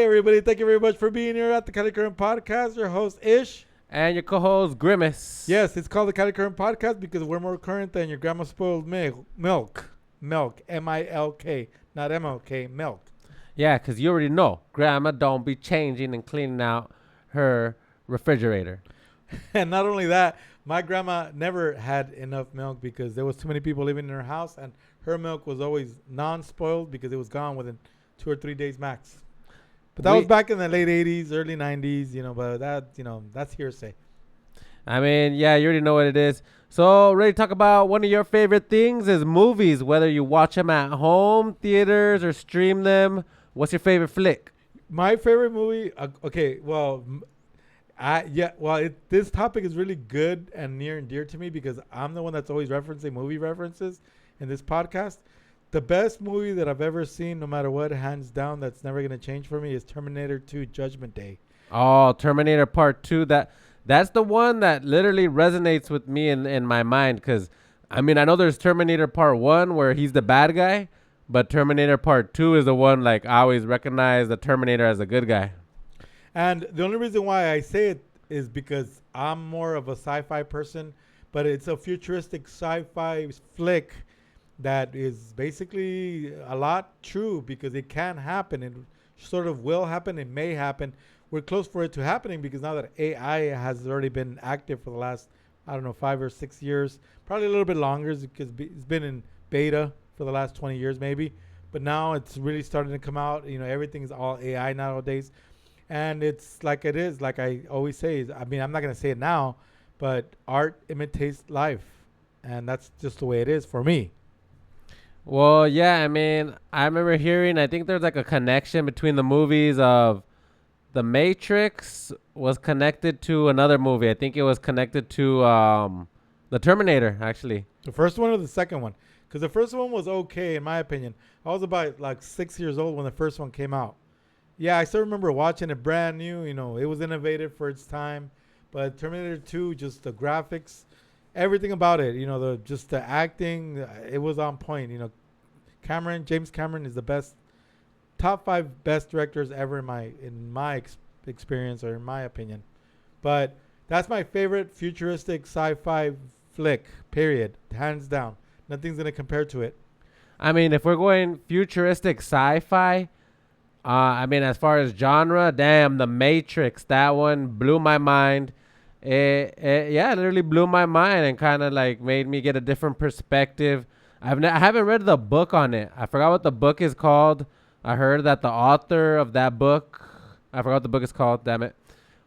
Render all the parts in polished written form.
everybody. Thank you very much for being here at the Cali Current Podcast. Your host, Ish. And your co-host, Grimace. Yes, it's called the Cali Current Podcast because we're more current than your grandma's spoiled milk. Milk. M-I-L-K. Not M-O-K. Milk. Yeah, because you already know. Grandma don't be changing and cleaning out her refrigerator. And not only that, my grandma never had enough milk because there was too many people living in her house, and her milk was always non-spoiled because it was gone within 2 or 3 days max. But that was back in the late 80s, early 90s, but that's hearsay. I mean, yeah, you already know what it is. So, ready to talk about one of your favorite things is movies, whether you watch them at home, theaters, or stream them. What's your favorite flick? My favorite movie, this topic is really good and near and dear to me because I'm the one that's always referencing movie references in this podcast. The best movie that I've ever seen, no matter what, hands down, that's never going to change for me, is Terminator 2 Judgment Day. Oh, Terminator Part 2. That's the one that literally resonates with me in my mind because, I mean, I know there's Terminator Part 1 where he's the bad guy, but Terminator Part 2 is the one, like, I always recognize the Terminator as a good guy. And the only reason why I say it is because I'm more of a sci-fi person, but it's a futuristic sci-fi flick that is basically a lot true because it can happen. It sort of will happen. It may happen. We're close for it to happening because now that AI has already been active for the last, 5 or 6 years, probably a little bit longer because it's been in beta for the last 20 years maybe. But now it's really starting to come out. Everything's all AI nowadays. And it's like it is, like I always say. I'm not going to say it now, but art imitates life. And that's just the way it is for me. Well, yeah, I mean, I remember hearing, I think there's like a connection between the movies of The Matrix was connected to another movie. I think it was connected to The Terminator, actually. The first one or the second one? Because the first one was okay, in my opinion. I was about like 6 years old when the first one came out. Yeah, I still remember watching it brand new. It was innovative for its time. But Terminator 2, just the graphics, everything about it, the acting, it was on point. James Cameron is the best, top 5 best directors ever in my experience or in my opinion. But that's my favorite futuristic sci-fi flick, period, hands down. Nothing's going to compare to it. I mean, if we're going futuristic sci-fi, as far as genre, damn, The Matrix, that one blew my mind. It literally blew my mind and kind of like made me get a different perspective. I haven't read the book on it. I forgot what the book is called. I heard that the author of that book, I forgot what the book is called, damn it.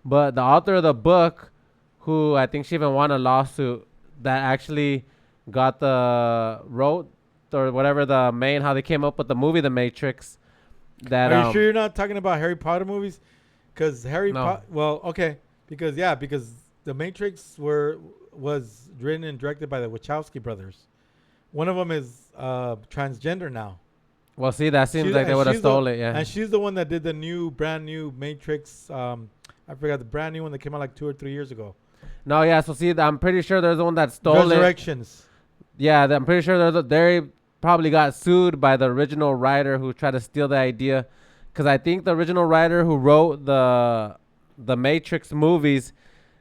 But the author of the book, who I think she even won a lawsuit that actually wrote or whatever how they came up with the movie The Matrix. Are you sure you're not talking about Harry Potter movies? Because because The Matrix was written and directed by the Wachowski brothers. One of them is transgender now. Well, see, that seems like they would have stole it, yeah. And she's the one that did the brand new Matrix. I forgot the brand new one that came out like 2 or 3 years ago. No, yeah. So see, I'm pretty sure there's the one that stole Resurrections. Yeah, I'm pretty sure they probably got sued by the original writer who tried to steal the idea, because I think the original writer who wrote the Matrix movies,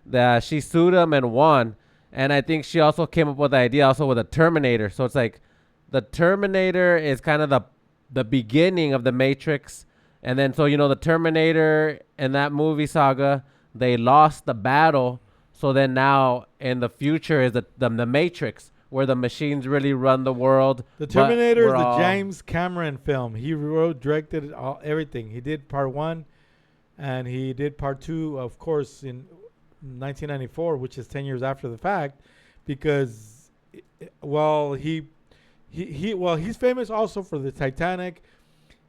that she sued him and won. And I think she also came up with the idea also with a Terminator. So it's like the Terminator is kind of the beginning of the Matrix. And then, so, the Terminator in that movie saga, they lost the battle. So then now in the future is the Matrix, where the machines really run the world. The Terminator is the James Cameron film. He wrote, directed everything. He did part 1 and he did part 2, of course, in 1994, which is 10 years after the fact, because he's famous also for the Titanic.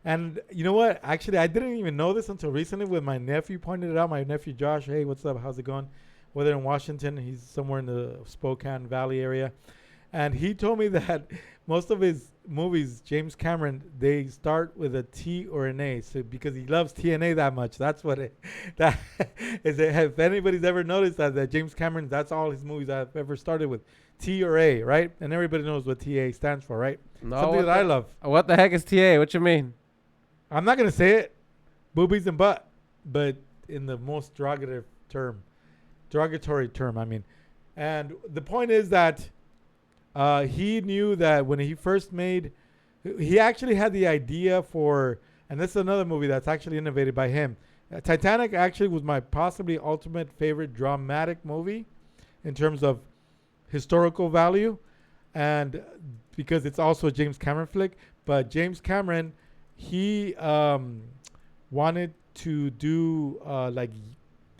And you know what? Actually, I didn't even know this until recently when my nephew pointed it out. My nephew Josh, hey, what's up? How's it going? Whether in Washington, he's somewhere in the Spokane Valley area. And he told me that most of his movies, James Cameron, they start with a T or an A. So because he loves TNA that much, that's what that is. If anybody's ever noticed that James Cameron, that's all his movies I've ever started with, T or A, right? And everybody knows what TA stands for, right? No, something that I love. What the heck is TA? What you mean? I'm not gonna say it. boobies and butt, but in the most derogatory term. I mean, and the point is that he knew that when he first made, he actually had the idea for, and this is another movie that's actually innovated by him. Titanic actually was my possibly ultimate favorite dramatic movie in terms of historical value, and because it's also a James Cameron flick. But James Cameron, he wanted to do like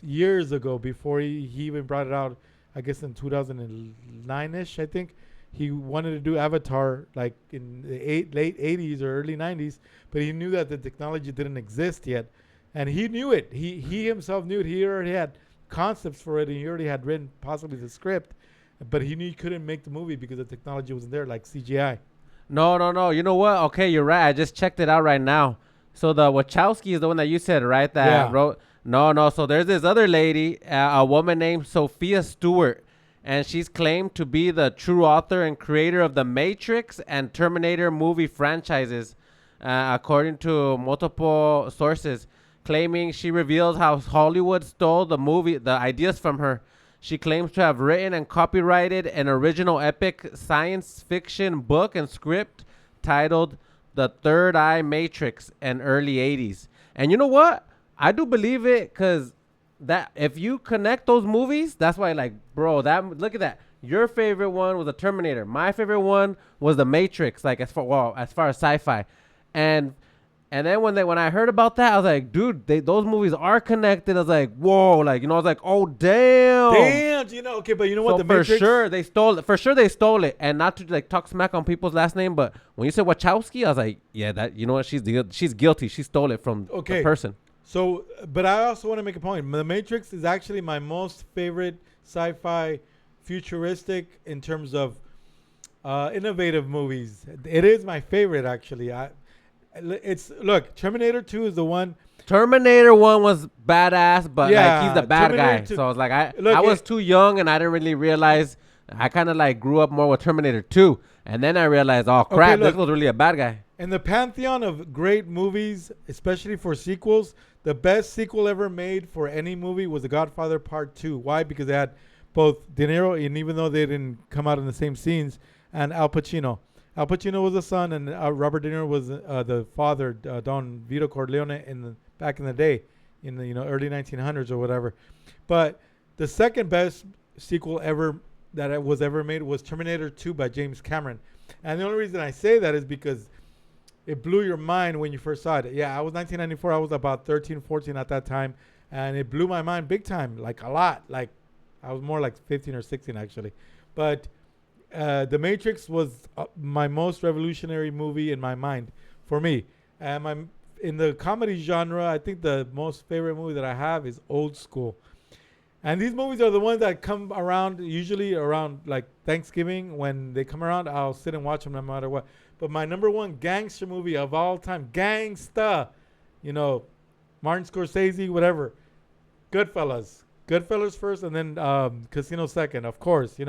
years ago before he even brought it out. I guess in 2009ish, I think he wanted to do Avatar like in the late 80s or early 90s, but he knew that the technology didn't exist yet, and he knew it. He himself knew it. He already had concepts for it, and he already had written possibly the script, but he knew he couldn't make the movie because the technology wasn't there, like CGI. No. You know what? Okay, you're right. I just checked it out right now. So the Wachowski is the one that you said, right? That wrote. No. So there's this other lady, a woman named Sophia Stewart, and she's claimed to be the true author and creator of the Matrix and Terminator movie franchises, according to multiple sources, claiming she reveals how Hollywood stole the ideas from her. She claims to have written and copyrighted an original epic science fiction book and script titled The Third Eye Matrix in early 80s. And you know what? I do believe it, because that if you connect those movies, that's why, like, bro, look at that. Your favorite one was the Terminator. My favorite one was the Matrix, like as far as sci-fi. And then when I heard about that, I was like, dude, those movies are connected. I was like, whoa, like, I was like, oh, damn. Okay, but you know what? So The for Matrix, sure they stole it. For sure they stole it, and not to like talk smack on people's last name, but when you said Wachowski, I was like, yeah, that, you know what? She's guilty. She stole it from the person. So, but I also want to make a point. The Matrix is actually my most favorite sci-fi, futuristic in terms of innovative movies. It is my favorite, actually. Look, Terminator 2 is the one. Terminator 1 was badass, but like he's the bad Terminator guy. 2. So I was like, I was too young and I didn't really realize. I kind of like grew up more with Terminator 2, and then I realized, oh crap, this was really a bad guy. In the pantheon of great movies, especially for sequels, the best sequel ever made for any movie was The Godfather Part 2. Why? Because they had both De Niro, and even though they didn't come out in the same scenes, and Al Pacino. Al Pacino was the son, and Robert De Niro was the father, Don Vito Corleone, back in the day, in the early 1900s or whatever. But the second best sequel ever that was ever made was Terminator 2 by James Cameron. And the only reason I say that is because it blew your mind when you first saw it. Yeah, I was 1994. I was about 13, 14 at that time, and it blew my mind big time, like a lot. Like I was more like 15 or 16 actually, but. The Matrix was my most revolutionary movie in my mind, for me. And in the comedy genre, I think the most favorite movie that I have is Old School. And these movies are the ones that come around, usually around like Thanksgiving. When they come around, I'll sit and watch them no matter what. But my number one gangster movie of all time, Martin Scorsese, whatever, Goodfellas first, and then Casino second, of course,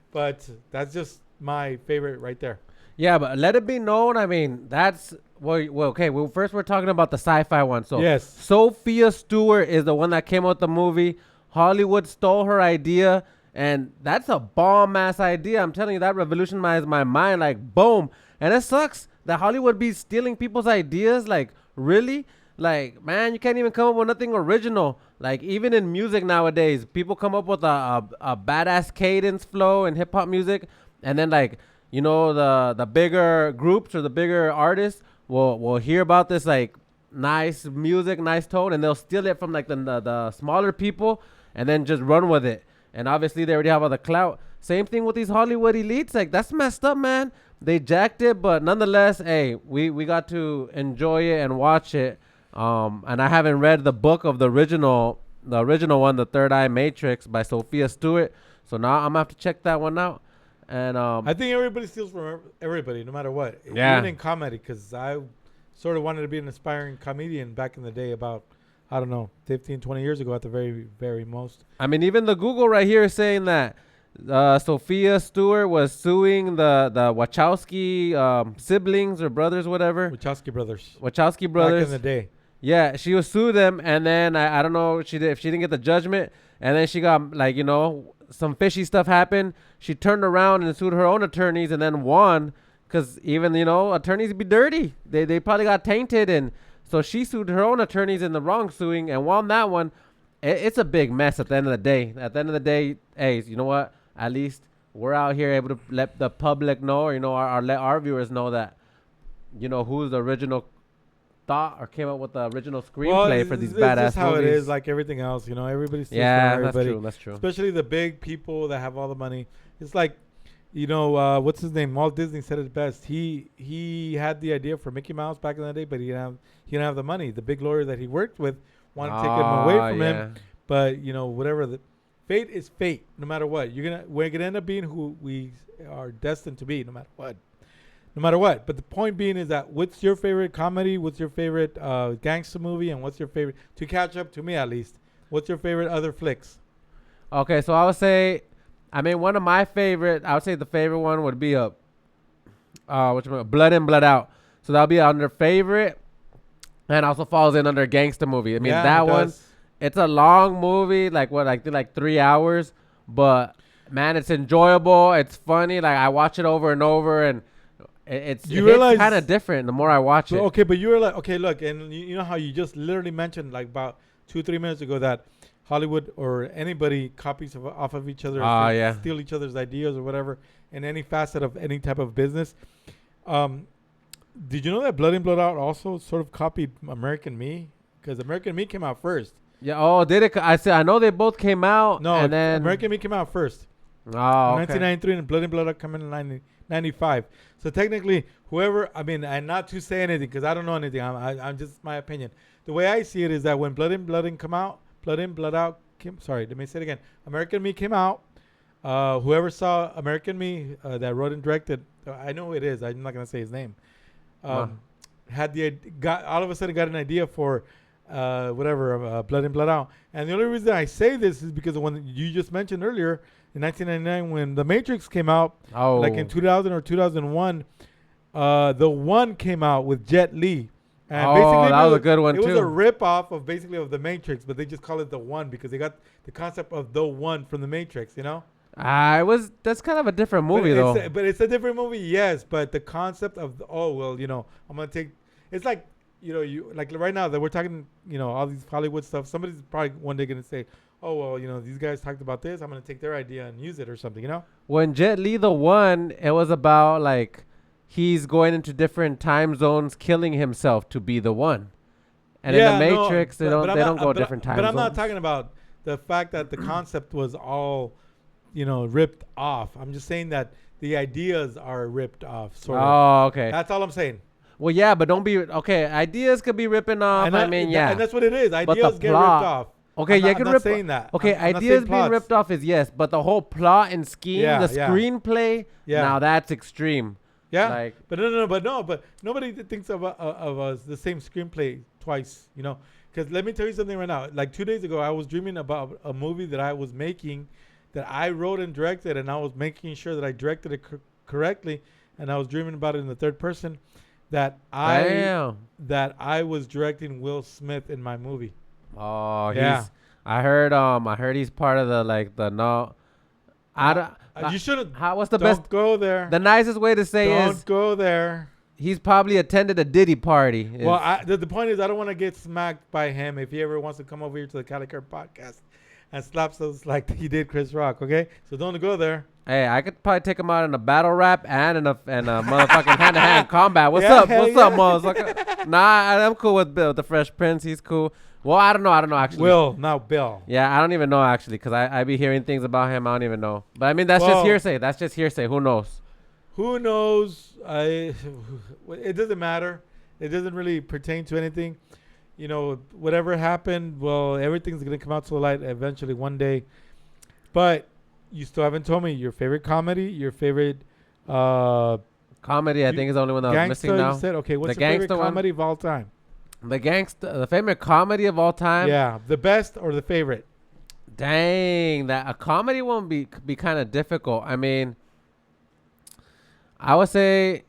But that's just my favorite right there. Yeah, but let it be known. I mean, that's okay. Well, first we're talking about the sci-fi one. So yes, Sophia Stewart is the one that came out with the movie. Hollywood stole her idea, and that's a bomb-ass idea. I'm telling you, that revolutionized my mind. Like, boom. And it sucks that Hollywood be stealing people's ideas. Like, really? Like, man, you can't even come up with nothing original. Like, even in music nowadays, people come up with a badass cadence flow in hip hop music, and then like, the bigger groups or the bigger artists will hear about this like nice music, nice tone, and they'll steal it from like the smaller people and then just run with it. And obviously they already have all the clout. Same thing with these Hollywood elites. Like, that's messed up, man. They jacked it, but nonetheless, hey, we got to enjoy it and watch it. And I haven't read the book of the original one, The Third Eye Matrix by Sophia Stewart. So now I'm gonna have to check that one out. And I think everybody steals from everybody, no matter what. Yeah. Even in comedy, because I sort of wanted to be an aspiring comedian back in the day, about 15, 20 years ago at the very, very most. I mean, even the Google right here is saying that Sophia Stewart was suing the Wachowski siblings or brothers, whatever. Wachowski brothers. Back in the day. Yeah, she would sue them, and then I don't know if she didn't get the judgment, and then she got like some fishy stuff happened. She turned around and sued her own attorneys, and then won, because even attorneys be dirty. They probably got tainted, and so she sued her own attorneys in the wrong suing and won that one. It's a big mess at the end of the day. At the end of the day, hey, you know what? At least we're out here able to let the public know, or let our viewers know that who's the original thought or came up with the original screenplay for these badass that's how movies. it is, like everything else. Everybody steals from everybody. That's true. Especially the big people that have all the money. It's like, what's his name? Walt Disney said it best. He had the idea for Mickey Mouse back in the day, but he didn't have the money. The big lawyer that he worked with wanted to take him away from him. But whatever, the fate is fate. No matter what, we're gonna end up being who we are destined to be. No matter what. No matter what. But the point being is that what's your favorite comedy? What's your favorite gangster movie? And what's your favorite, to catch up to me at least, what's your favorite other flicks? Okay, so I would say, one of my favorite, I would say the favorite one would be Blood In, Blood Out. So that'll be under favorite, and also falls in under gangster movie. That one, it's a long movie, like 3 hours, but man, it's enjoyable. It's funny. Like I watch it over and over, and it's kind of different the more I watch it. Okay, but you were like, okay, look, and you know how you just literally mentioned like about 2-3 minutes ago that Hollywood or anybody copies off of each other, steal each other's ideas or whatever in any facet of any type of business. Did you know that Blood In, Blood Out also sort of copied American Me? Because American Me came out first. Yeah. Oh, did it? I know they both came out. No, and then American Me came out first. Oh, okay. 1993, and Blood In, Blood Out came in 1995. So technically, whoever, and not to say anything because I don't know anything. I'm just my opinion. The way I see it is that when Blood In come out, Blood In, Blood Out let me say it again. American Me came out. Whoever saw American Me that wrote and directed, I know who it is. I'm not gonna say his name. All of a sudden got an idea for Blood In, Blood Out. And the only reason I say this is because of when you just mentioned earlier in 1999 when The Matrix came out, like in 2000 or 2001, the one came out with Jet Li. And basically that was a good one too. It was a rip-off of The Matrix, but they just call it The One because they got the concept of The One from The Matrix, That's kind of a different movie though. But it's a different movie, yes. But the concept of I'm gonna take. It's like you like right now that we're talking, all these Hollywood stuff. Somebody's probably one day gonna say, oh well, these guys talked about this. I'm gonna take their idea and use it or something, When Jet Li The One, it was about like he's going into different time zones, killing himself to be the one. And in The Matrix, they don't go different time zones. But I'm not talking about the fact that the concept was all, ripped off. I'm just saying that the ideas are ripped off. Sort of. Oh, okay. That's all I'm saying. Well, yeah, but don't be okay. Ideas could be ripping off. And that's what it is. Ideas get ripped off. Okay, I'm not saying that. Okay, ideas being ripped off is yes, but the whole plot and scheme, the screenplay, now that's extreme. Yeah, but nobody thinks of us the same screenplay twice, Because let me tell you something right now. Like 2 days ago, I was dreaming about a movie that I was making, that I wrote and directed, and I was making sure that I directed it correctly, and I was dreaming about it in the third person, that I was directing Will Smith in my movie. Oh, yeah. I heard he's part of you shouldn't. What's the best? Don't go there. The nicest way to say don't go there. He's probably attended a Diddy party. Well, the point is, I don't want to get smacked by him if he ever wants to come over here to the Cali Current Podcast and slaps us like he did Chris Rock. Okay, so don't go there. Hey, I could probably take him out in a battle rap and in a motherfucking hand-to-hand combat. What's up, motherfucker? Nah, I'm cool with Bill, the Fresh Prince. He's cool. Well, I don't know actually. Will, now Bill. Yeah, I don't even know actually because I be hearing things about him. I don't even know. But that's just hearsay. Who knows? Who knows? It doesn't matter. It doesn't really pertain to anything. Whatever happened, well, everything's going to come out to the light eventually one day. But you still haven't told me your favorite comedy, your favorite... comedy, I think, is the only one that was missing now. You said, okay, what's your favorite comedy of all time? The favorite comedy of all time? Yeah, the best or the favorite? Dang, a comedy won't be kind of difficult. I would say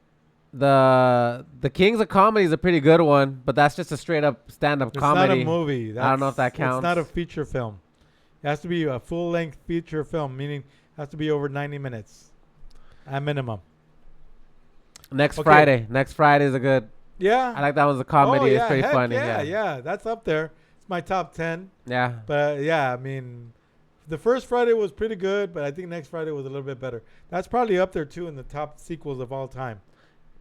the Kings of Comedy is a pretty good one, but that's just a straight up stand up It's comedy. not a movie. I don't know if that counts. It's not a feature film. It has to be a full length feature film, meaning it has to be over 90 minutes at minimum. Next Okay. Friday is a good. Yeah. I like that one's a comedy. Oh, yeah, It's pretty heck funny. Yeah. That's up there. It's my top 10. Yeah. But yeah, I mean, the first Friday was pretty good, but I think next Friday was a little bit better. That's probably up there too in the top sequels of all time.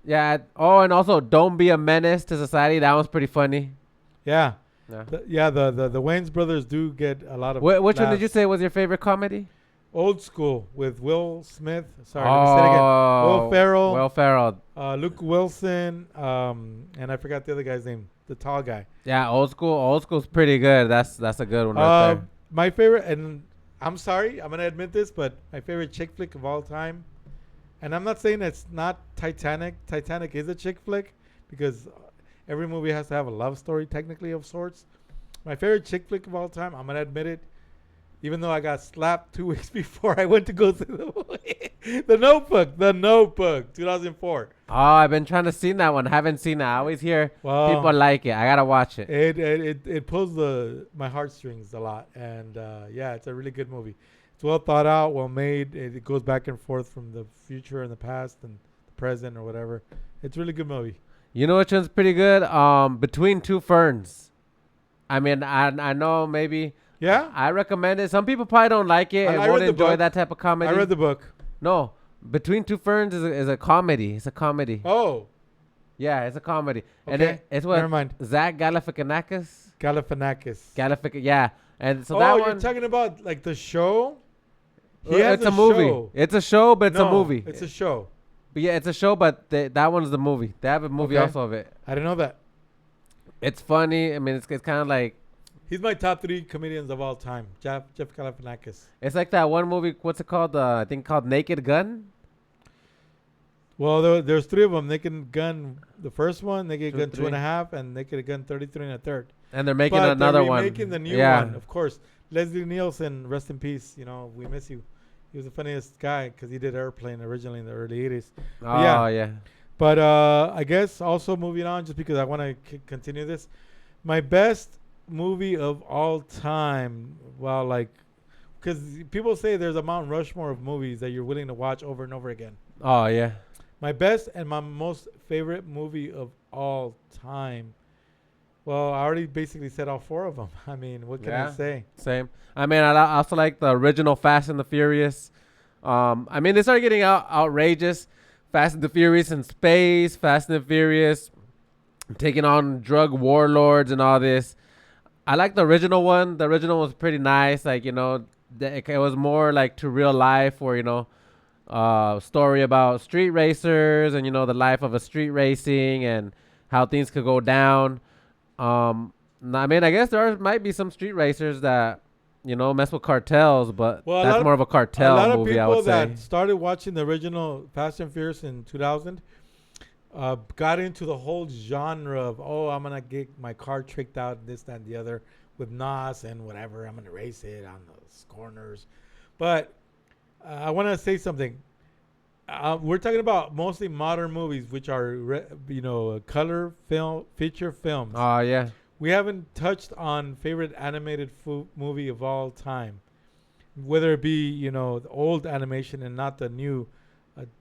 Yeah. Oh, and also Don't Be a Menace to Society. That one's pretty funny. Yeah. Yeah. The Wayans brothers do get a lot of Which one did laughs. you say was your favorite comedy? Old School with Will Smith. Sorry, let me say it again. Will Ferrell. Will Ferrell. Luke Wilson, and I forgot the other guy's name, the tall guy. Yeah, Old School. Old School's pretty good. That's a good one right there. My favorite, and I'm sorry, I'm gonna admit this, but my favorite chick flick of all time, and I'm not saying it's not Titanic. Titanic is a chick flick because every movie has to have a love story, technically of sorts. My favorite chick flick of all time, I'm gonna admit it, even though I got slapped 2 weeks before I went to go see the movie. The Notebook, 2004. Oh, I've been trying to see that one. Haven't seen it. I always hear Well, people like it. I gotta watch it. It pulls my heartstrings a lot, and yeah, it's a really good movie. It's well thought out, well made. It goes back and forth from the future and the past and the present or whatever. It's a really good movie. You know which one's pretty good? Between Two Ferns. I mean, I know maybe. Yeah, I recommend it. Some people probably don't like it and I won't read the enjoy book. that type of comedy. I read the book. No, Between Two Ferns is a comedy. It's a comedy. Oh, Yeah, it's a comedy. And okay. it's Never what mind. Zach Galifianakis. Galifianakis. Yeah. And so Oh, that you're one. talking about like the show? He has It's a movie. show. It's a show, but it's a No, movie. It's a show. But yeah, it's a show, but that one's the movie. They have a movie Okay. also of it. I didn't know that. It's funny. I mean, it's kind of like He's my top 3 comedians of all time. Jeff Galifianakis. it's like that one movie. What's it called? I think called Naked Gun. Well, there's 3 of them. Naked Gun, the first one, Naked Two, Gun three. 2.5, and Naked Gun 33 and a third. And they're making But another they're one. making the new Yeah. one, of course. Leslie Nielsen, rest in peace. You know, we miss you. He was the funniest guy because he did Airplane originally in the early 80s. Oh yeah. yeah. But I guess also moving on, just because I want to continue this. My best movie of all time, well, like, because people say there's a Mount Rushmore of movies that you're willing to watch over and over again. Oh yeah. My best and my most favorite movie of all time. Well, I already basically said all 4 of them. I mean, what can I Yeah. say? Same. I mean, I also like the original Fast and the Furious. I mean, they started getting outrageous. Fast and the Furious in space. Fast and the Furious taking on drug warlords and all this. I like the original one. The original was pretty nice. Like, you know, it was more like to real life, or, you know, story about street racers and, you know, the life of a street racing and how things could go down. I mean, I guess might be some street racers that, you know, mess with cartels, but Well, that's more of a cartel a lot of movie, I people would say. that started watching the original Fast and Furious in 2000 got into the whole genre of, oh, I'm going to get my car tricked out, this, that, and the other, with NOS and whatever. I'm going to race it on those corners. But I want to say something. We're talking about mostly modern movies, which are, color film, feature films. Oh, yeah. We haven't touched on favorite animated movie of all time, whether it be, you know, the old animation and not the new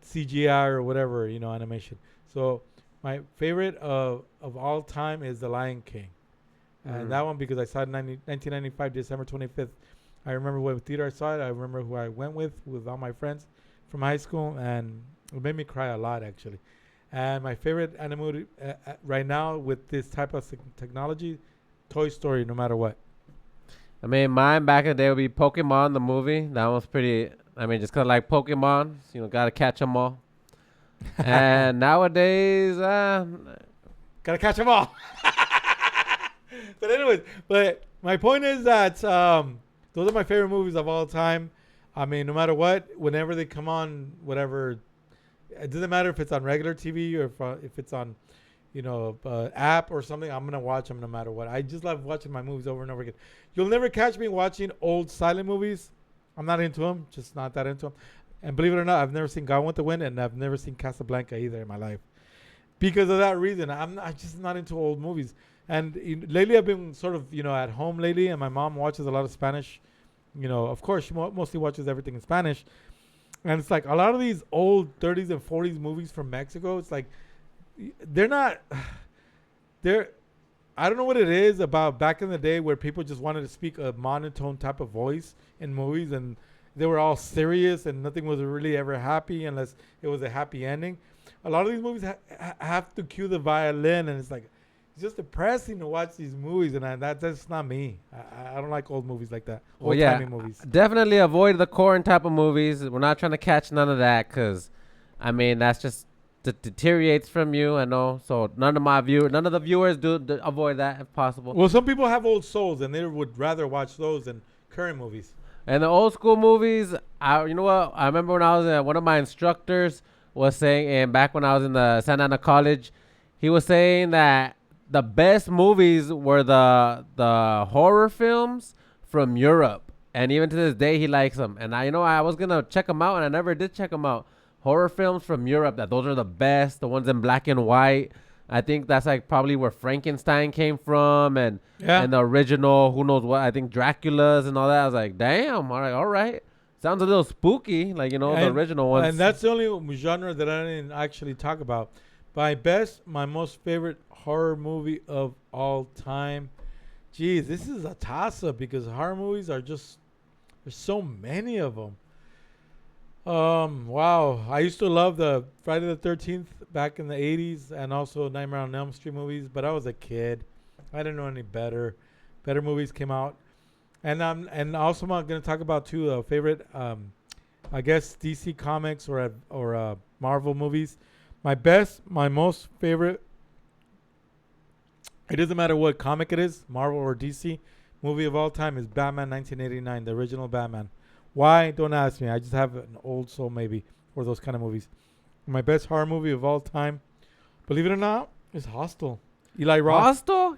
CGI or whatever, you know, animation. So my favorite of all time is The Lion King. And that one, because I saw it in 1995, December 25th. I remember what theater I saw it. I remember who I went with all my friends from high school. And it made me cry a lot, actually. And my favorite animated right now with this type of technology, Toy Story, no matter what. I mean, mine back in the day would be Pokemon, the movie. That one's pretty, I mean, just because I like Pokemon, you know, got to catch them all. And nowadays, Gotta catch them all. But anyways, my point is that those are my favorite movies of all time. I mean, no matter what, whenever they come on, whatever, it doesn't matter if it's on regular TV or if it's on, you know, app or something. I'm gonna watch them no matter what. I just love watching my movies over and over again. You'll never catch me watching old silent movies. I'm not into them. Just not that into them. And believe it or not, I've never seen Gone with the Wind, and I've never seen Casablanca either in my life. because of that reason. I'm just not into old movies. And lately, I've been sort of at home lately, and my mom watches a lot of Spanish. Of course, she mostly watches everything in Spanish. And it's like a lot of these old 30s and 40s movies from Mexico. It's like they're not. They're. I don't know what it is about back in the day where people just wanted to speak a monotone type of voice in movies, and they were all serious, and nothing was really ever happy unless it was a happy ending. A lot of these movies have to cue the violin, and it's like it's just depressing to watch these movies, and that's not me. I don't like old movies like that. Old timey movies. Definitely avoid the corn type of movies. We're not trying to catch none of that because, I mean, that's just deteriorates from you. I know. So none of the viewers do avoid that if possible. Well, some people have old souls, and they would rather watch those than current movies. And the old school movies, you know what? I remember when I was one of my instructors was saying, and back when I was in the Santa Ana College, he was saying that the best movies were the horror films from Europe, and even to this day he likes them. And I was gonna check them out, and I never did check them out. Horror films from Europe, those are the best. The ones in black and white. I think that's like probably where Frankenstein came from, and the original, who knows what. I think Dracula's and all that. I was like, damn, all right. Sounds a little spooky, like the original ones. And that's the only genre that I didn't actually talk about. My most favorite horror movie of all time. Geez, this is a toss-up because horror movies are just, there's so many of them. Wow. I used to love the Friday the 13th back in the 80s and also Nightmare on Elm Street movies, but I was a kid. I didn't know any better. Better movies came out. And also I'm going to talk about two favorite, I guess, DC Comics or Marvel movies. My most favorite, it doesn't matter what comic it is, Marvel or DC, movie of all time is Batman 1989, the original Batman. Why? Don't ask me. I just have an old soul maybe for those kind of movies. My best horror movie of all time, believe it or not, is Hostel. Eli Roth. Hostel?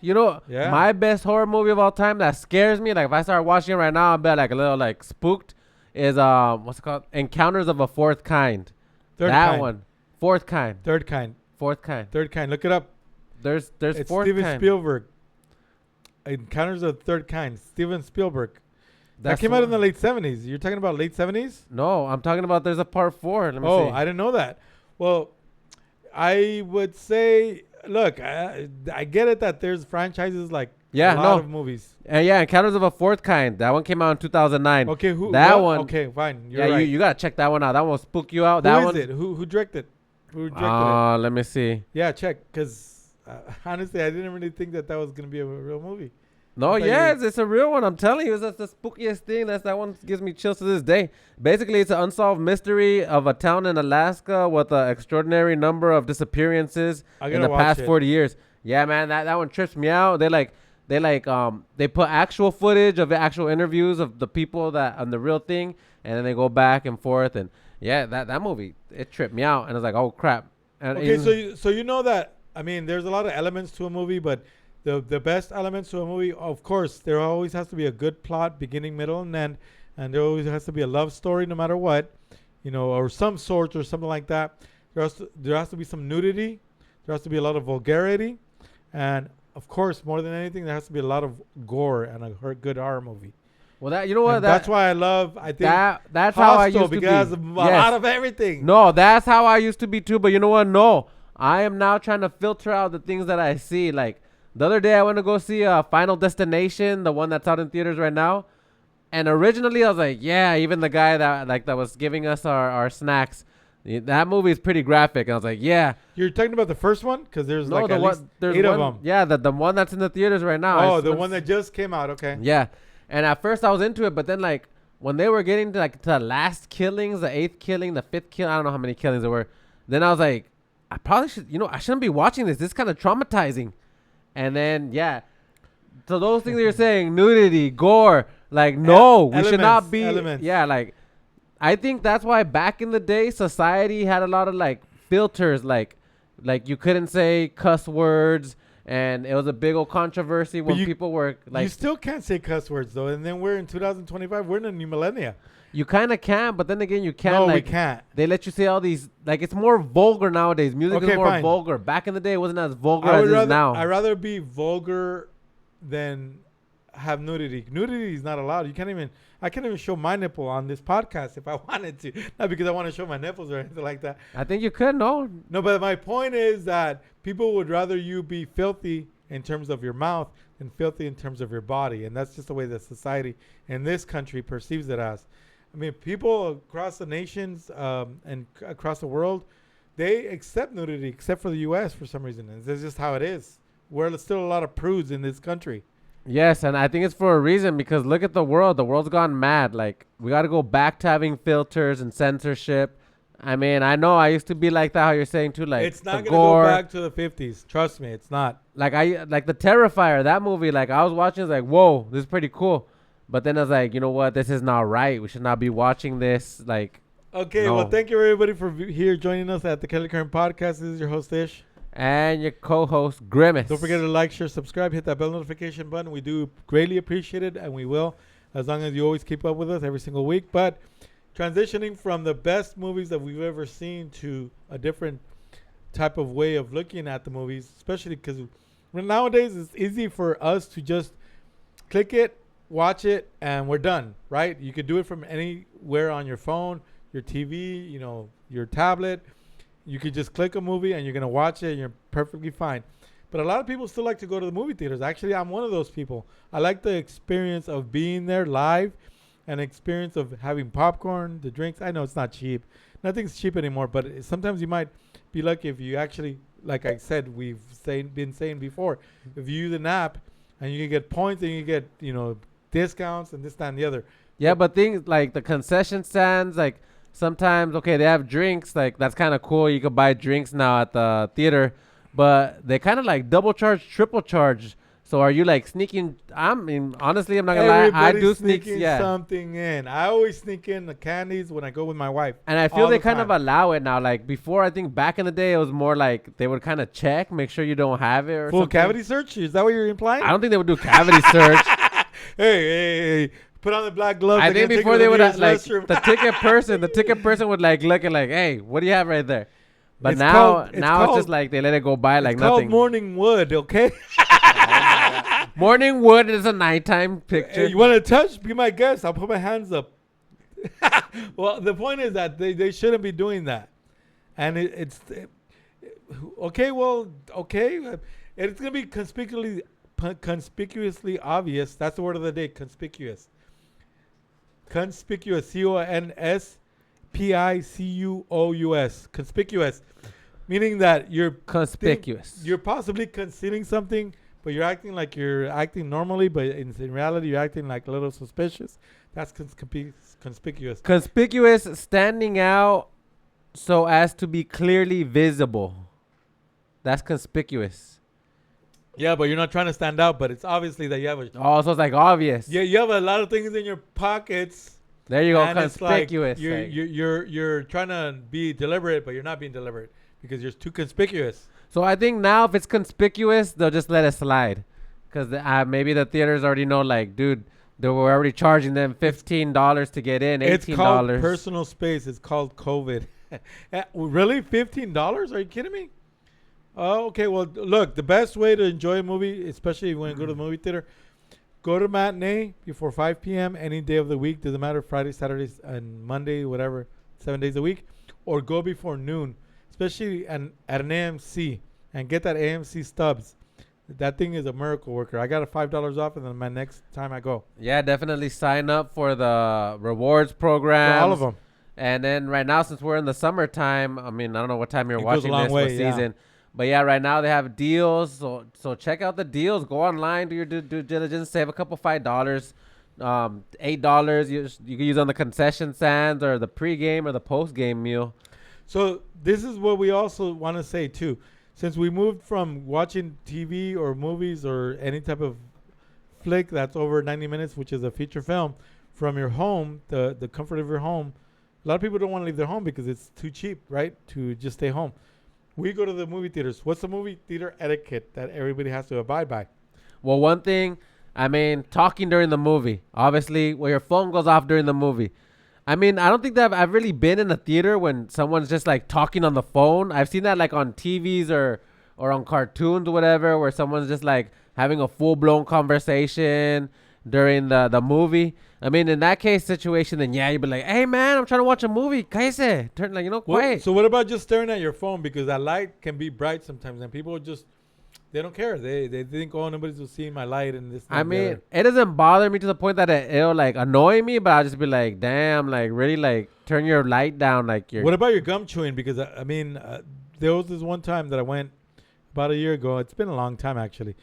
My best horror movie of all time that scares me, like if I start watching it right now, I'll be like a little like spooked, is what's it called? Encounters of a Fourth Kind. Third kind. One. Fourth Kind. Third Kind. Fourth Kind. Third Kind. Look it up. There's it's Fourth Steven Kind. Spielberg. Encounters of the Third Kind. Steven Spielberg. That came out in the late 70s. You're talking about late 70s? No, I'm talking about there's a part 4. Let me see. I didn't know that. Well, I would say, look, I get it that there's franchises like a lot of movies. Encounters of a Fourth Kind. That one came out in 2009. Okay, one? Okay, fine. You're right. You gotta check that one out. That one will spook you out. Who is it? Who directed? Who directed it? Let me see. Yeah, check. Because honestly, I didn't really think that was gonna be a real movie. No, it's a real one. I'm telling you, that's the spookiest thing. That one gives me chills to this day. Basically, it's an unsolved mystery of a town in Alaska with an extraordinary number of disappearances in the past 40 years. Yeah, man, that one trips me out. They put actual footage of the actual interviews of the people that on the real thing, and then they go back and forth. And yeah, that movie, it tripped me out. And it's like, oh crap. And so you know that, I mean, there's a lot of elements to a movie, but the best elements to a movie, of course, there always has to be a good plot, beginning, middle, and end, and there always has to be a love story, no matter what, or some sort or something like that. There has to be some nudity. There has to be a lot of vulgarity, and of course, more than anything, there has to be a lot of gore and a good horror movie. Well, that's why I love. I think that's how I used to be. Because of a lot of everything. No, that's how I used to be too. But you know what? No, I am now trying to filter out the things that I see, like. The other day, I went to go see Final Destination, the one that's out in theaters right now. And originally, I was like, yeah, even the guy that was giving us our snacks, that movie is pretty graphic. And I was like, yeah. You're talking about the first one? Because there's at least 8 of them. Yeah, the one that's in the theaters right now. Oh, the one that just came out. Okay. Yeah. And at first, I was into it. But then, like, when they were getting to the last killings, the 8th killing, the 5th kill, I don't know how many killings there were. Then I was like, I probably should, I shouldn't be watching this. This is kind of traumatizing. And then, so those things that you're saying, nudity, gore, like, no, we should not be. Elements. Yeah, like, I think that's why back in the day, society had a lot of, like, filters, like you couldn't say cuss words, And it was a big old controversy when people were like... You still can't say cuss words, though. And then we're in 2025. We're in a new millennia. You kind of can, but then again, you can't. No, like, we can't. They let you say all these... Like, it's more vulgar nowadays. Music is more vulgar. Back in the day, it wasn't as vulgar as it is now. I'd rather be vulgar than have nudity. Nudity is not allowed. I can't even show my nipple on this podcast if I wanted to. Not because I want to show my nipples or anything like that. I think you could, no. No, but my point is that people would rather you be filthy in terms of your mouth than filthy in terms of your body. And that's just the way that society in this country perceives it as. I mean, people across the nations and across the world, they accept nudity, except for the U.S. for some reason. And that's just how it is. We're still a lot of prudes in this country. Yes, and I think it's for a reason because look at the world. The world's gone mad. Like, we got to go back to having filters and censorship. I mean, I know I used to be like that, how you're saying, too. Like, it's not going to go back to the 50s. Trust me, it's not. Like, the Terrifier, that movie, like, I was watching, it's like, whoa, this is pretty cool. But then I was like, you know what? This is not right. We should not be watching this. Like, okay, no. Well, thank you, everybody, for here joining us at the Cali Current Podcast. This is your host, Ish. And your co-host, Grimace. Don't forget to like, share, subscribe, hit that bell notification button. We do greatly appreciate it, and we will, as long as you always keep up with us every single week. But transitioning from the best movies that we've ever seen to a different type of way of looking at the movies, especially because nowadays it's easy for us to just click it, watch it, and we're done, right? You could do it from anywhere on your phone, your TV, your tablet. You could just click a movie and you're going to watch it and you're perfectly fine. But a lot of people still like to go to the movie theaters. Actually, I'm one of those people. I like the experience of being there live and experience of having popcorn, the drinks. I know it's not cheap. Nothing's cheap anymore, but sometimes you might be lucky if you actually, like I said, been saying before, if you use an app and you can get points and you get, discounts and this, that, and the other. Yeah, but things like the concession stands, like, sometimes, okay, they have drinks. Like, that's kind of cool. You could buy drinks now at the theater. But they kind of like double charge, triple charge. So are you like sneaking? I mean, honestly, I'm not going to lie. I do sneak something in. I always sneak in the candies when I go with my wife. And I feel they kind of allow it now. Like before, I think back in the day, it was more like they would kind of check, make sure you don't have it or full something. Cavity search? Is that what you're implying? I don't think they would do cavity search. Hey. Put on the black gloves. I think before they would have, like, the ticket person would like look at like, hey, what do you have right there? But now it's just like they let it go by like nothing. It's called morning wood, okay? Morning wood is a nighttime picture. Hey, you want to touch? Be my guest. I'll put my hands up. Well, the point is that they shouldn't be doing that. And it's okay. Well, okay. It's going to be conspicuously obvious. That's the word of the day, conspicuous. Conspicuous, CONSPICUOUS, conspicuous, meaning that you're conspicuous. You're possibly concealing something, but you're acting like you're acting normally, but in reality, you're acting like a little suspicious. That's conspicuous. Conspicuous, standing out so as to be clearly visible. That's conspicuous. Yeah, but you're not trying to stand out, but it's obviously that you have so it's like obvious. Yeah, you have a lot of things in your pockets. There you go, conspicuous. Like you're trying to be deliberate, but you're not being deliberate because you're too conspicuous. So I think now if it's conspicuous, they'll just let it slide. Because maybe the theaters already know, like, dude, they were already charging them $15 to get in, $18. It's called personal space. It's called COVID. Really? $15? Are you kidding me? Oh, okay. Well, look, the best way to enjoy a movie, especially when you go to the movie theater, go to matinee before 5 p.m. any day of the week. Doesn't matter, Friday, Saturdays, and Monday, whatever, 7 days a week. Or go before noon, especially at an AMC, and get that AMC stubs. That thing is a miracle worker. I got a $5 off, and then my next time I go. Yeah, definitely sign up for the rewards program. All of them. And then right now, since we're in the summertime, I mean, I don't know what time you're watching this, what season. But yeah, right now they have deals. So check out the deals. Go online, do your due diligence, save a couple $5. $8 you can use on the concession stands or the pregame or the postgame meal. So this is what we also want to say too. Since we moved from watching TV or movies or any type of flick that's over 90 minutes, which is a feature film, from your home, the comfort of your home, a lot of people don't want to leave their home because it's too cheap, right, to just stay home. we go to the movie theaters. What's the movie theater etiquette that everybody has to abide by? Well, one thing, I mean, talking during the movie. Obviously, where your phone goes off during the movie. I mean, I don't think that I've really been in a theater when someone's just like talking on the phone. I've seen that like on TVs or on cartoons or whatever, where someone's just like having a full blown conversation during the movie. I mean, in that case situation, then yeah, you'd be like, "Hey man, I'm trying to watch a movie. Cállese." Turn like quiet. So what about just staring at your phone, because that light can be bright sometimes and people just they don't care. They think, oh, nobody's seeing my light and this. I mean, it doesn't bother me to the point that it'll like annoy me, but I'll just be like, damn, like really, like turn your light down, like your. What about your gum chewing? Because I mean, there was this one time that I went about a year ago. It's been a long time actually,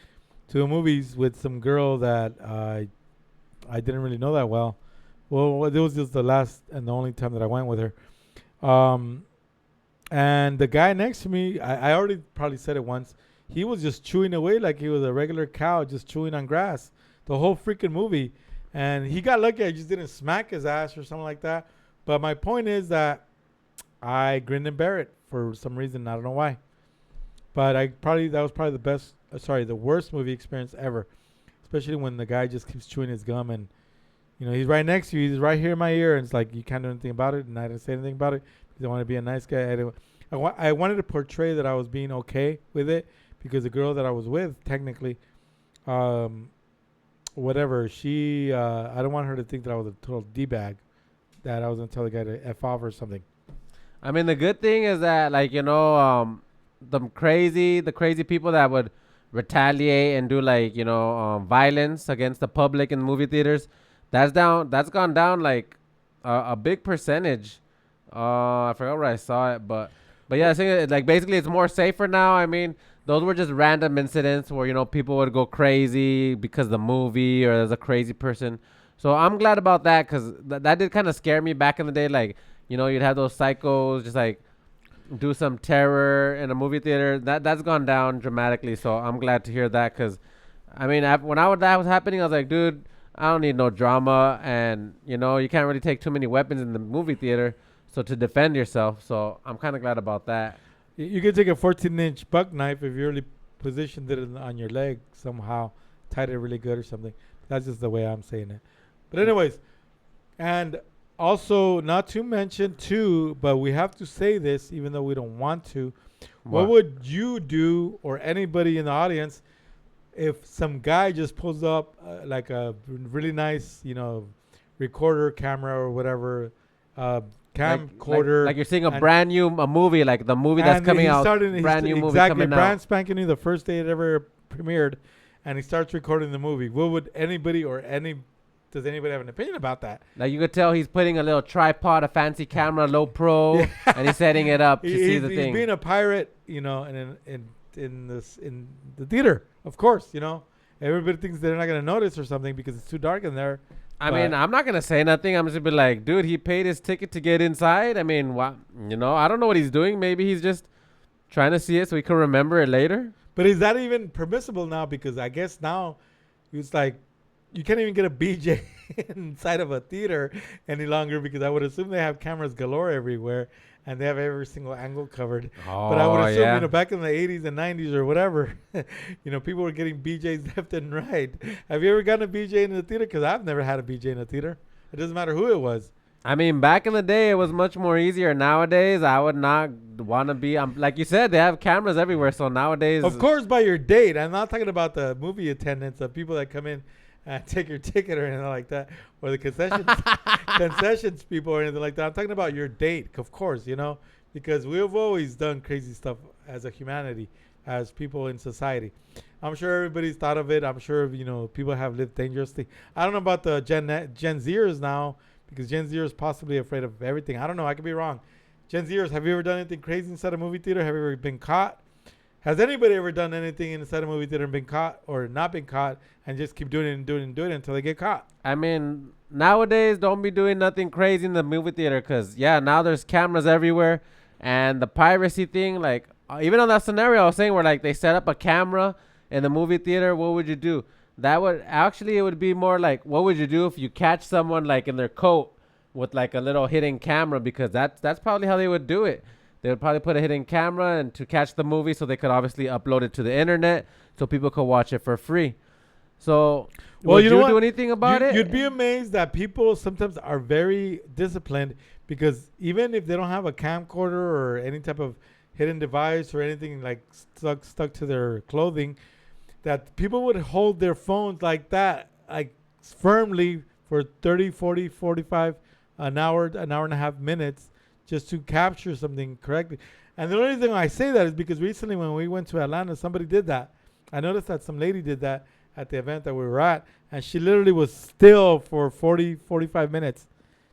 to the movies with some girl that I didn't really know that well. Well, it was just the last and the only time that I went with her. And the guy next to me, I already probably said it once. He was just chewing away like he was a regular cow, just chewing on grass the whole freaking movie. And he got lucky. I just didn't smack his ass or something like that. But my point is that I grinned and bear it for some reason. I don't know why. But that was probably the worst movie experience ever. Especially when the guy just keeps chewing his gum and, he's right next to you. He's right here in my ear. And it's like, you can't do anything about it. And I didn't say anything about it because I want to be a nice guy. I wanted to portray that I was being okay with it. Because the girl that I was with, technically, whatever, she, I don't want her to think that I was a total D-bag, that I was going to tell the guy to F off or something. I mean, the good thing is that, like, the crazy people that would retaliate and do, like, violence against the public in movie theaters, that's gone down, like, a big percentage. I forgot where I saw it, but yeah, I think, like, basically it's more safer now. I mean, those were just random incidents where, people would go crazy because of the movie or there's a crazy person. So I'm glad about that because that did kind of scare me back in the day. Like, you'd have those psychos just like do some terror in a movie theater. That's gone down dramatically. So I'm glad to hear that because, I mean, that was happening, I was like, dude, I don't need no drama. And, you can't really take too many weapons in the movie theater. So to defend yourself. So I'm kind of glad about that. You could take a 14-inch buck knife if you really positioned it on your leg somehow, tied it really good or something. That's just the way I'm saying it. But anyways, and also not to mention too, but we have to say this even though we don't want to. What would you do or anybody in the audience if some guy just pulls up like a really nice, recorder camera or whatever, camcorder, like you're seeing a brand new movie, like the movie that's coming out, brand new movie coming out, brand spanking new, the first day it ever premiered, and he starts recording the movie. What would anybody does anybody have an opinion about that? Like you could tell he's putting a little tripod, a fancy camera, low pro, and he's setting it up to see the thing. He's being a pirate, in the theater, of course. Everybody thinks they're not gonna notice or something because it's too dark in there. I mean, I'm not going to say nothing. I'm just going to be like, dude, he paid his ticket to get inside. I mean, what? I don't know what he's doing. Maybe he's just trying to see it so he can remember it later. But is that even permissible now? Because I guess now it's like you can't even get a BJ inside of a theater any longer because I would assume they have cameras galore everywhere and they have every single angle covered. Oh, but I would assume, yeah. Back in the 80s and 90s or whatever, people were getting BJs left and right. Have you ever gotten a BJ in the theater? Because I've never had a BJ in the theater. It doesn't matter who it was. I mean, back in the day, it was much more easier. Nowadays, I would not want to be. Like you said, they have cameras everywhere. So nowadays, of course, by your date. I'm not talking about the movie attendants of people that come in and take your ticket or anything like that, or the concessions people or anything like that. I'm talking about your date, of course, because we've always done crazy stuff as a humanity, as people in society. I'm sure everybody's thought of it. I'm sure people have lived dangerously. I don't know about the Gen Zers now, because Gen Z is possibly afraid of everything. I don't know. I could be wrong. Gen Zers, have you ever done anything crazy inside a movie theater? Have you ever been caught? Has anybody ever done anything inside a movie theater and been caught or not been caught and just keep doing it and doing it and doing it until they get caught? I mean, nowadays, don't be doing nothing crazy in the movie theater because, now there's cameras everywhere. And the piracy thing, like, even on that scenario I was saying where, like, they set up a camera in the movie theater, what would you do? It would be more like, what would you do if you catch someone, like, in their coat with, like, a little hidden camera? Because that's probably how they would do it. They would probably put a hidden camera and to catch the movie, so they could obviously upload it to the internet, so people could watch it for free. So, Well, would you you know what? do anything about it? You'd be amazed that people sometimes are very disciplined because even if they don't have a camcorder or any type of hidden device or anything like stuck to their clothing, that people would hold their phones like that, like firmly for 30, 40, 45, an hour and a half minutes just to capture something correctly. And the only reason I say that is because recently when we went to Atlanta, somebody did that. I noticed that some lady did that at the event that we were at, and she literally was still for 40, 45 minutes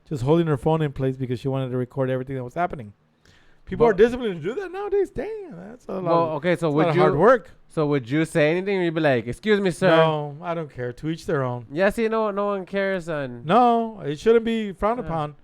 just holding her phone in place because she wanted to record everything that was happening. People are disciplined to do that nowadays. Damn, that's a lot. Well, okay, so would of you hard work? So would you say anything, or you'd be like, "Excuse me, sir"? No, I don't care. To each their own. Yeah, see, no one cares, and No, it shouldn't be frowned upon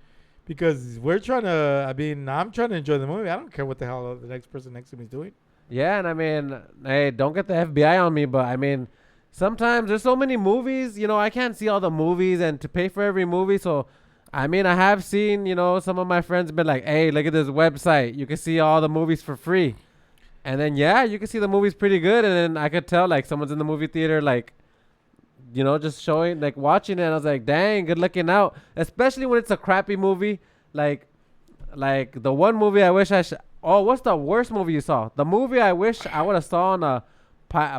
because we're trying to. I mean, I'm trying to enjoy the movie. I don't care what the hell the next person next to me is doing. yeah, and I mean, hey, don't get the FBI on me, but I mean, sometimes there's so many movies, I can't see all the movies and to pay for every movie. So, I mean, I have seen, some of my friends been like, hey, look at this website. You can see all the movies for free. And then, yeah, you can see the movies pretty good. And then I could tell, like, someone's in the movie theater, like, just showing, like, watching it. And I was like, dang, good looking out. Especially when it's a crappy movie. Like the one movie I wish oh, what's the worst movie you saw? The movie I wish I would have saw on a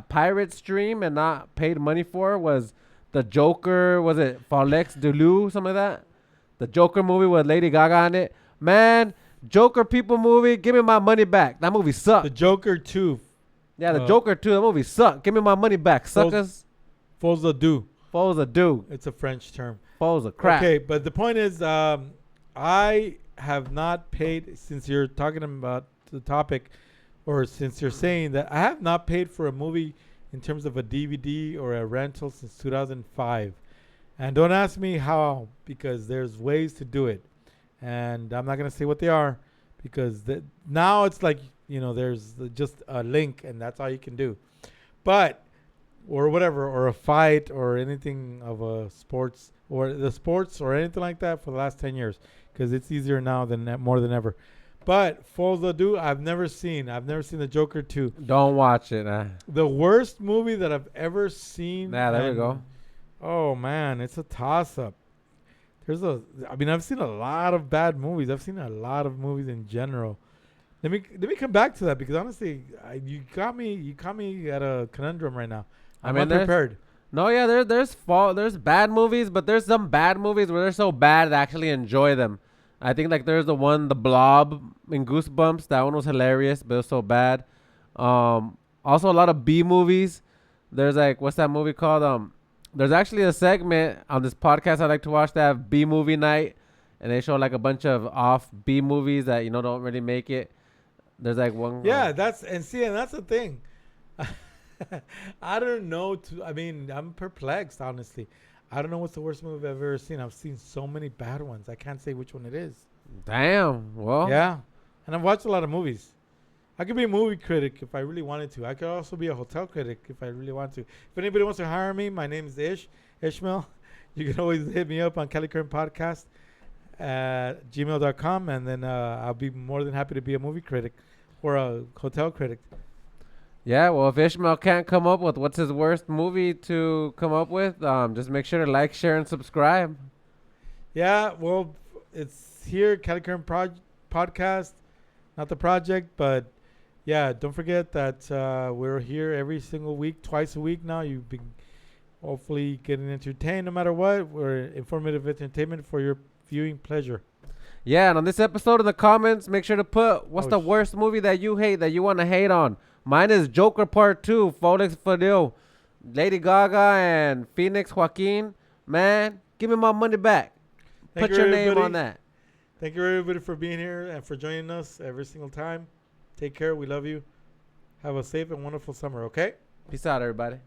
pirate stream and not paid money for was the Joker. Was it Folex Dulu, something like that? The Joker movie with Lady Gaga in it. Man, Joker people movie, give me my money back. That movie sucked. The Joker 2. Yeah, the Joker 2, that movie sucked. Give me my money back, suckers. Foes a do. Foes a do. It's a French term. Foes a crap. Okay, but the point is, I have not paid, since you're talking about the topic, or since you're saying that, I have not paid for a movie in terms of a DVD or a rental since 2005. And don't ask me how, because there's ways to do it. And I'm not going to say what they are, because now it's like, there's just a link and that's all you can do. But, or whatever, or a fight or anything of a sports, or the sports or anything like that for the last 10 years, because it's easier now than more than ever. But Foes Ado, I've never seen. I've never seen the Joker 2. Don't watch it. The worst movie that I've ever seen. Nah, there we go. Oh, man, it's a toss-up. I've seen a lot of bad movies. I've seen a lot of movies in general. Let me come back to that, because honestly, you caught me at a conundrum right now. I'm unprepared. No, yeah, there's bad movies, but there's some bad movies where they're so bad I actually enjoy them. I think like there's the Blob in Goosebumps. That one was hilarious, but it was so bad. Also a lot of B movies. There's like, what's that movie called? There's actually a segment on this podcast I like to watch that have B movie night, and they show like a bunch of off B movies that don't really make it. There's like one. Yeah, that's the thing. I don't know. I'm perplexed, honestly. I don't know what's the worst movie I've ever seen. I've seen so many bad ones. I can't say which one it is. Damn. Well. Yeah, and I've watched a lot of movies. I could be a movie critic if I really wanted to. I could also be a hotel critic if I really want to. If anybody wants to hire me, my name is Ishmael. You can always hit me up on Cali Current Podcast at gmail.com, and then I'll be more than happy to be a movie critic or a hotel critic. Yeah, well, if Ishmael can't come up with what's his worst movie to come up with, just make sure to like, share, and subscribe. Yeah, well, it's here, Cali Current Podcast, not the project, but yeah, don't forget that we're here every single week, twice a week now. You've been hopefully getting entertained no matter what. We're informative entertainment for your viewing pleasure. Yeah, and on this episode in the comments, make sure to put what's the worst movie that you hate, that you want to hate on. Mine is Joker Part 2, Folex Fadil, Lady Gaga, and Phoenix Joaquin. Man, give me my money back. Put your name on that. Thank you, everybody, for being here and for joining us every single time. Take care. We love you. Have a safe and wonderful summer, okay? Peace out, everybody.